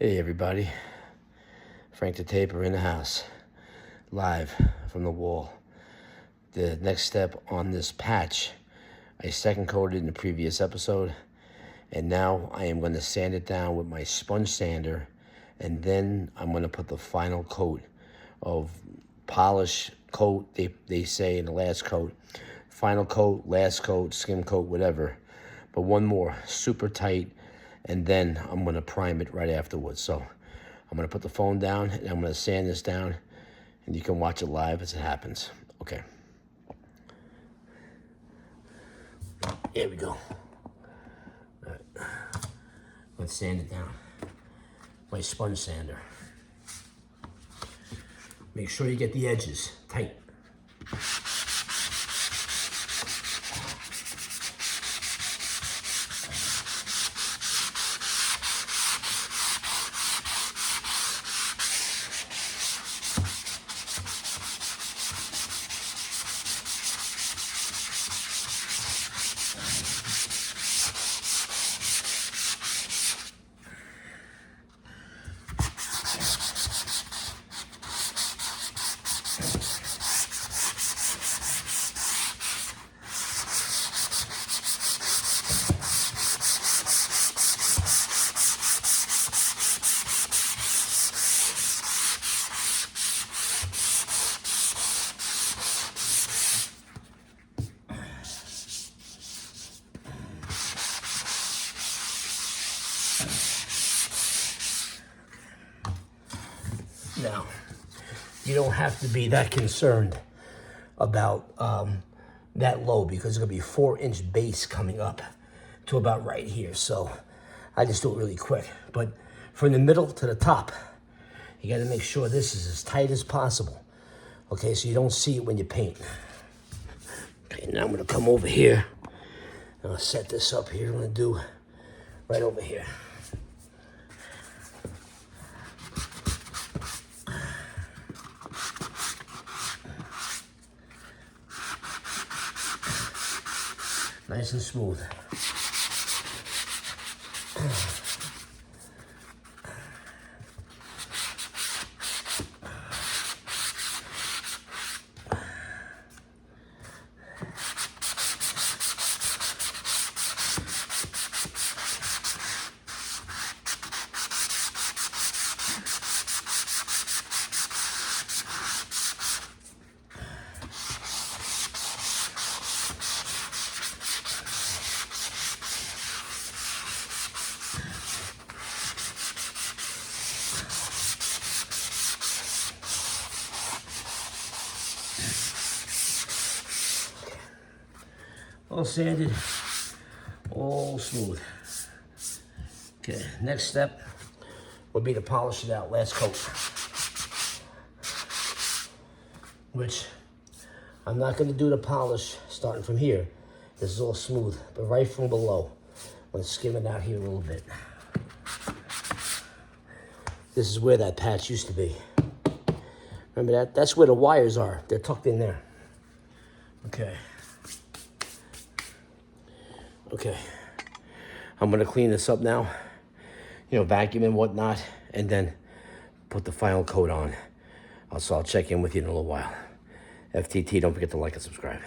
Hey everybody, Frank the Taper in the house, live from the wall. The next step on this patch, I second coated in the previous episode, and now I am going to sand it down with my sponge sander, and then I'm going to put the final coat of polish coat, they say in the last coat, final coat, last coat, skim coat, whatever, but one more, super tight, and then I'm going to prime it right afterwards. So I'm going to put the phone down, and I'm going to sand this down, and you can watch it live as it happens. Okay. Here we go. All right. Let's sand it down. My sponge sander. Make sure you get the edges tight. Now, you don't have to be that concerned about that low, because it's going to be a 4-inch base coming up to about right here. So I just do it really quick. But from the middle to the top, you got to make sure this is as tight as possible. Okay, so you don't see it when you paint. Okay, now I'm going to come over here. I'll set this up here. I'm going to do right over here. Nice and smooth. All sanded, all smooth. Okay, next step would be to polish it out, last coat. Which, I'm not gonna do the polish starting from here. This is all smooth, but right from below. Let's skim it out here a little bit. This is where that patch used to be. Remember that? That's where the wires are. They're tucked in there. Okay. Okay, I'm gonna clean this up now, vacuum and whatnot, and then put the final coat on. So I'll check in with you in a little while. FTT, don't forget to like and subscribe.